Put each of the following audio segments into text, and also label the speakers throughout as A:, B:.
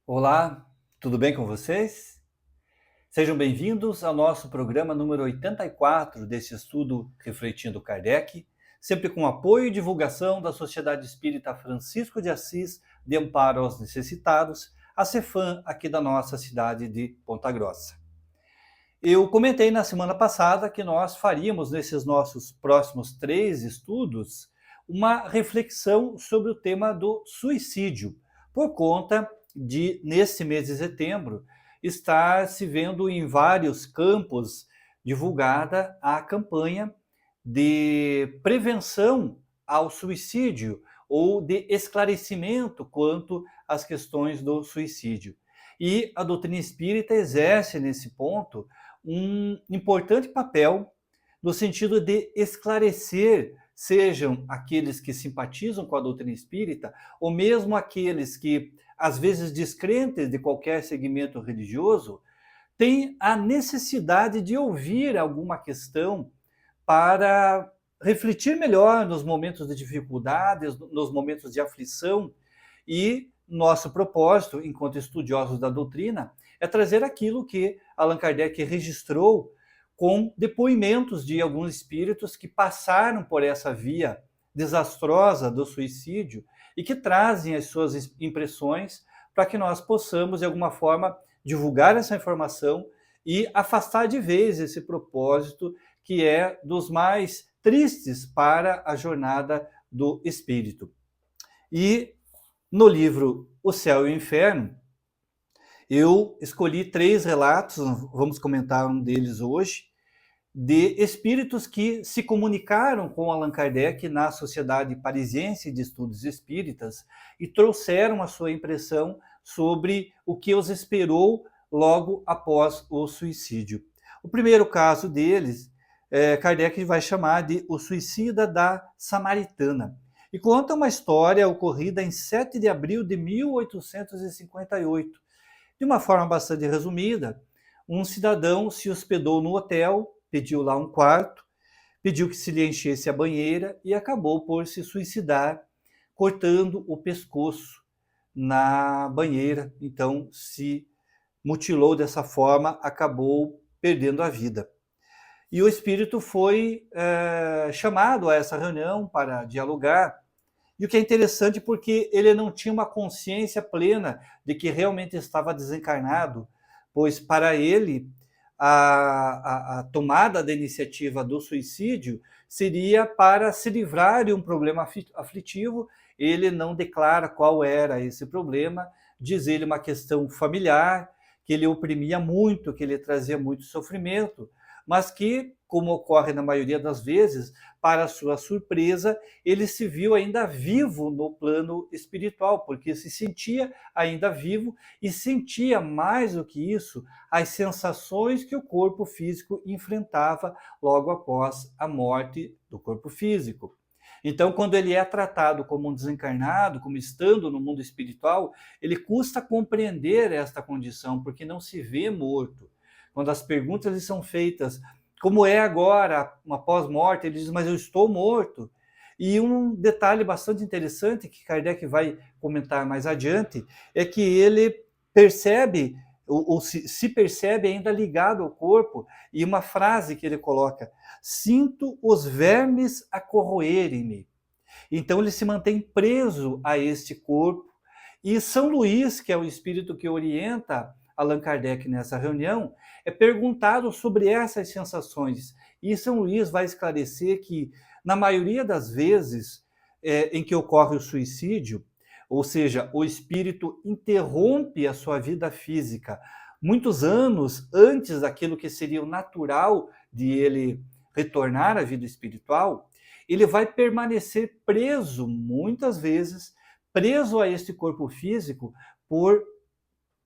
A: Olá, tudo bem com vocês? Sejam bem-vindos ao nosso programa número 84 desse estudo Refletindo Kardec, sempre com apoio e divulgação da Sociedade Espírita Francisco de Assis de Amparo aos Necessitados, a Cefam aqui da nossa cidade de Ponta Grossa. Eu comentei na semana passada que nós faríamos nesses nossos próximos 3 estudos uma reflexão sobre o tema do suicídio, por conta de, nesse mês de setembro, estar se vendo em vários campos divulgada a campanha de prevenção ao suicídio ou de esclarecimento quanto às questões do suicídio. E a doutrina espírita exerce nesse ponto um importante papel no sentido de esclarecer, sejam aqueles que simpatizam com a doutrina espírita, ou mesmo aqueles que, às vezes descrentes de qualquer segmento religioso, têm a necessidade de ouvir alguma questão para refletir melhor nos momentos de dificuldades, nos momentos de aflição. E nosso propósito, enquanto estudiosos da doutrina, é trazer aquilo que Allan Kardec registrou com depoimentos de alguns espíritos que passaram por essa via desastrosa do suicídio e que trazem as suas impressões para que nós possamos, de alguma forma, divulgar essa informação e afastar de vez esse propósito que é dos mais tristes para a jornada do espírito. E no livro O Céu e o Inferno, eu escolhi 3 relatos, vamos comentar um deles hoje, de espíritos que se comunicaram com Allan Kardec na Sociedade Parisiense de Estudos Espíritas e trouxeram a sua impressão sobre o que os esperou logo após o suicídio. O primeiro caso deles, Kardec vai chamar de O Suicida da Samaritana. E conta uma história ocorrida em 7 de abril de 1858. De uma forma bastante resumida, um cidadão se hospedou no hotel, pediu lá um quarto, pediu que se lhe enchesse a banheira e acabou por se suicidar, cortando o pescoço na banheira. Então, se mutilou dessa forma, acabou perdendo a vida. E o espírito foi chamado a essa reunião para dialogar. E o que é interessante porque ele não tinha uma consciência plena de que realmente estava desencarnado, pois para ele a tomada da iniciativa do suicídio seria para se livrar de um problema aflitivo. Ele não declara qual era esse problema, diz ele uma questão familiar, que ele oprimia muito, que ele trazia muito sofrimento, mas que, como ocorre na maioria das vezes, para sua surpresa, ele se viu ainda vivo no plano espiritual, porque se sentia ainda vivo e sentia, mais do que isso, as sensações que o corpo físico enfrentava logo após a morte do corpo físico. Então, quando ele é tratado como um desencarnado, como estando no mundo espiritual, ele custa compreender esta condição, porque não se vê morto. Quando as perguntas lhe são feitas, como é agora, uma pós-morte, ele diz, mas eu estou morto. E um detalhe bastante interessante, que Kardec vai comentar mais adiante, é que ele percebe, ou se percebe ainda ligado ao corpo, e uma frase que ele coloca, sinto os vermes a corroerem-me. Então ele se mantém preso a este corpo, e São Luís, que é o espírito que orienta Allan Kardec nessa reunião, é perguntado sobre essas sensações. E São Luís vai esclarecer que, na maioria das vezes em que ocorre o suicídio, ou seja, o espírito interrompe a sua vida física muitos anos antes daquilo que seria o natural de ele retornar à vida espiritual, ele vai permanecer preso, muitas vezes, preso a este corpo físico por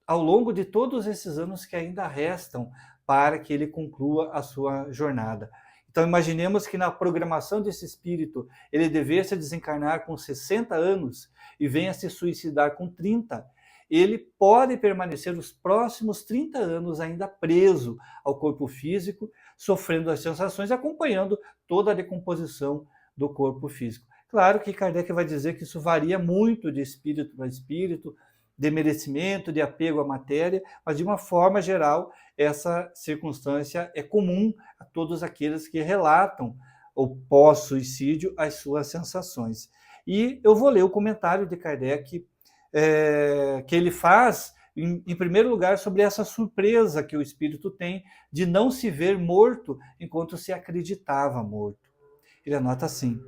A: ao longo de todos esses anos que ainda restam para que ele conclua a sua jornada. Então imaginemos que na programação desse espírito ele devesse desencarnar com 60 anos e venha se suicidar com 30, ele pode permanecer os próximos 30 anos ainda preso ao corpo físico, sofrendo as sensações, acompanhando toda a decomposição do corpo físico. Claro que Kardec vai dizer que isso varia muito de espírito para espírito, demerecimento, de apego à matéria, mas de uma forma geral, essa circunstância é comum a todos aqueles que relatam o pós-suicídio, as suas sensações. E eu vou ler o comentário de Kardec, que ele faz, em primeiro lugar, sobre essa surpresa que o espírito tem de não se ver morto enquanto se acreditava morto. Ele anota assim: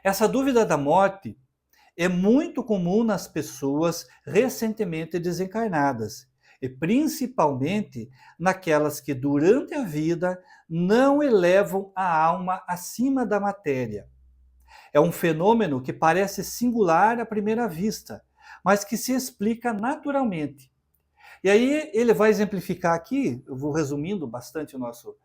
A: essa dúvida da morte é muito comum nas pessoas recentemente desencarnadas, e principalmente naquelas que durante a vida não elevam a alma acima da matéria. É um fenômeno que parece singular à primeira vista, mas que se explica naturalmente. E aí ele vai exemplificar aqui, eu vou resumindo bastante o nosso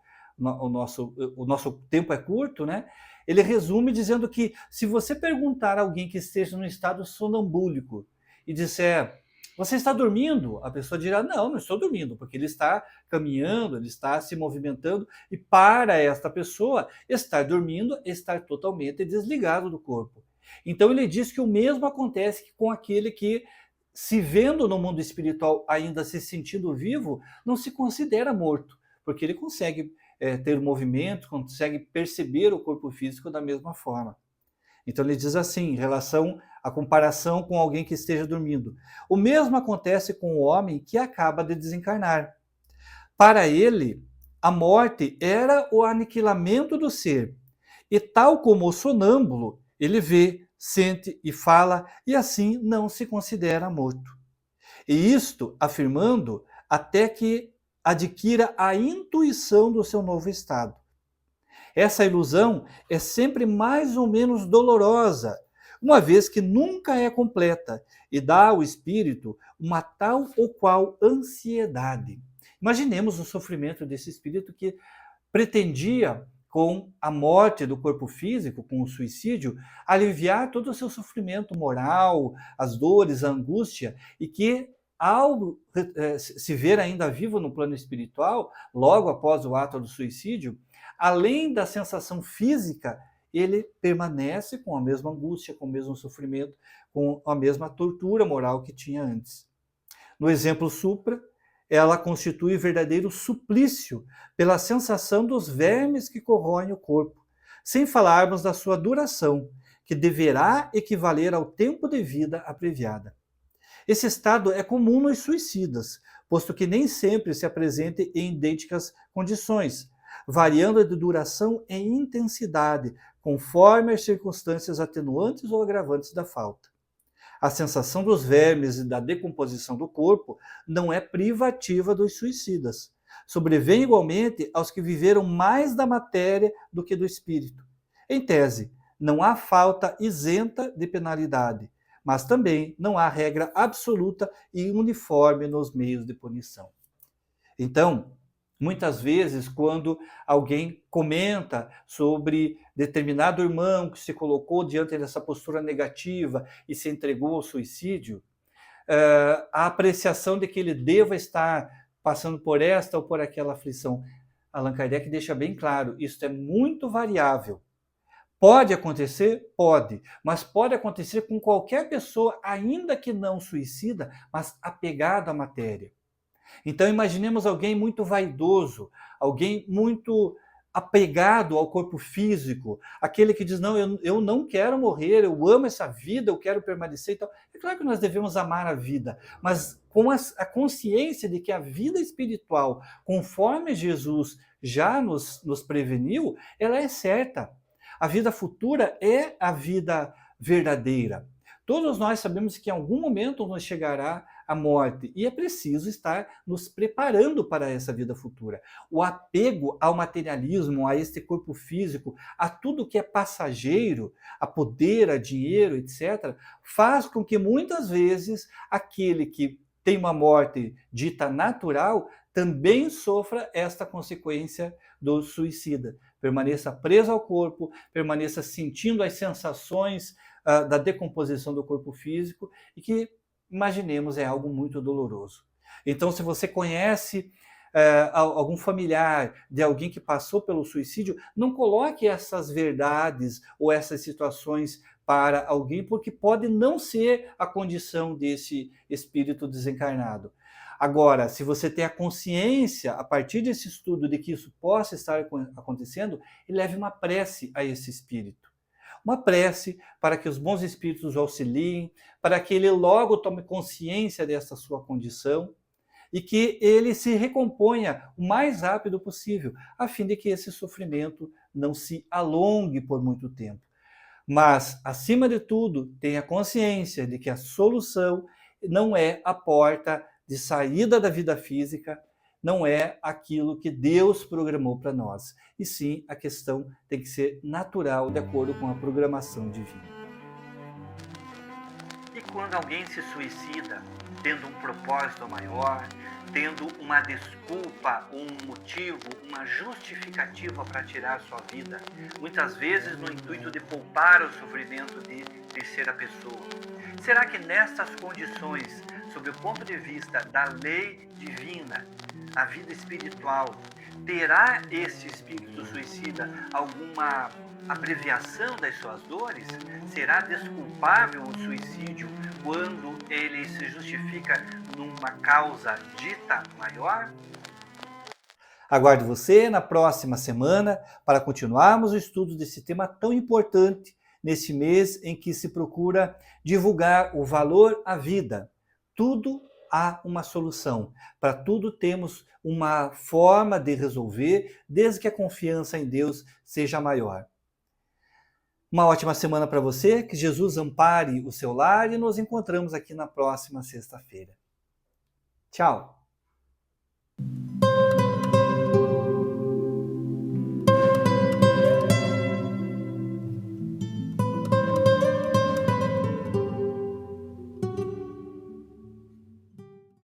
A: tempo é curto, né? Ele resume dizendo que se você perguntar a alguém que esteja no estado sonambúlico e disser, você está dormindo? A pessoa dirá, não estou dormindo, porque ele está caminhando, ele está se movimentando, e para esta pessoa, estar dormindo é estar totalmente desligado do corpo. Então ele diz que o mesmo acontece com aquele que, se vendo no mundo espiritual ainda se sentindo vivo, não se considera morto, porque ele consegue ter movimento, consegue perceber o corpo físico da mesma forma. Então ele diz assim, em relação à comparação com alguém que esteja dormindo. O mesmo acontece com o homem que acaba de desencarnar. Para ele, a morte era o aniquilamento do ser. E tal como o sonâmbulo, ele vê, sente e fala, e assim não se considera morto. E isto afirmando até que adquira a intuição do seu novo estado. Essa ilusão é sempre mais ou menos dolorosa, uma vez que nunca é completa e dá ao espírito uma tal ou qual ansiedade. Imaginemos o sofrimento desse espírito que pretendia, com a morte do corpo físico, com o suicídio, aliviar todo o seu sofrimento moral, as dores, a angústia, e que, ao se ver ainda vivo no plano espiritual, logo após o ato do suicídio, além da sensação física, ele permanece com a mesma angústia, com o mesmo sofrimento, com a mesma tortura moral que tinha antes. No exemplo supra, ela constitui verdadeiro suplício pela sensação dos vermes que corroem o corpo, sem falarmos da sua duração, que deverá equivaler ao tempo de vida abreviada. Esse estado é comum nos suicidas, posto que nem sempre se apresenta em idênticas condições, variando de duração e intensidade, conforme as circunstâncias atenuantes ou agravantes da falta. A sensação dos vermes e da decomposição do corpo não é privativa dos suicidas. Sobrevém igualmente aos que viveram mais da matéria do que do espírito. Em tese, não há falta isenta de penalidade, mas também não há regra absoluta e uniforme nos meios de punição. Então, muitas vezes, quando alguém comenta sobre determinado irmão que se colocou diante dessa postura negativa e se entregou ao suicídio, a apreciação de que ele deva estar passando por esta ou por aquela aflição. Allan Kardec deixa bem claro, isso é muito variável. Pode acontecer? Pode, mas pode acontecer com qualquer pessoa, ainda que não suicida, mas apegada à matéria. Então imaginemos alguém muito vaidoso, alguém muito apegado ao corpo físico, aquele que diz, não, eu não quero morrer, eu amo essa vida, eu quero permanecer e tal. É claro que nós devemos amar a vida, mas com a consciência de que a vida espiritual, conforme Jesus já nos preveniu, ela é certa. A vida futura é a vida verdadeira. Todos nós sabemos que em algum momento nos chegará a morte e é preciso estar nos preparando para essa vida futura. O apego ao materialismo, a este corpo físico, a tudo que é passageiro, a poder, a dinheiro, etc., faz com que muitas vezes aquele que tem uma morte dita natural também sofra esta consequência do suicida. Permaneça preso ao corpo, permaneça sentindo as sensações da decomposição do corpo físico e que, imaginemos, é algo muito doloroso. Então, se você conhece algum familiar de alguém que passou pelo suicídio, não coloque essas verdades ou essas situações para alguém, porque pode não ser a condição desse espírito desencarnado. Agora, se você tem a consciência, a partir desse estudo, de que isso possa estar acontecendo, leve uma prece a esse espírito. Uma prece para que os bons espíritos o auxiliem, para que ele logo tome consciência dessa sua condição e que ele se recomponha o mais rápido possível, a fim de que esse sofrimento não se alongue por muito tempo. Mas, acima de tudo, tenha consciência de que a solução não é a porta de saída da vida física, não é aquilo que Deus programou para nós. E sim, a questão tem que ser natural, de acordo com a programação divina. E quando alguém se suicida, tendo um propósito maior, tendo uma desculpa, um motivo, uma justificativa para tirar sua vida, muitas vezes no intuito de poupar o sofrimento de terceira pessoa. Será que nessas condições, sob o ponto de vista da lei divina, a vida espiritual, terá esse espírito suicida alguma abreviação das suas dores? Será desculpável o suicídio quando ele se justifica numa causa dita maior? Aguardo você na próxima semana para continuarmos o estudo desse tema tão importante nesse mês em que se procura divulgar o valor à vida. Tudo há uma solução. Para tudo temos uma forma de resolver, desde que a confiança em Deus seja maior. Uma ótima semana para você, que Jesus ampare o seu lar e nos encontramos aqui na próxima sexta-feira. Tchau!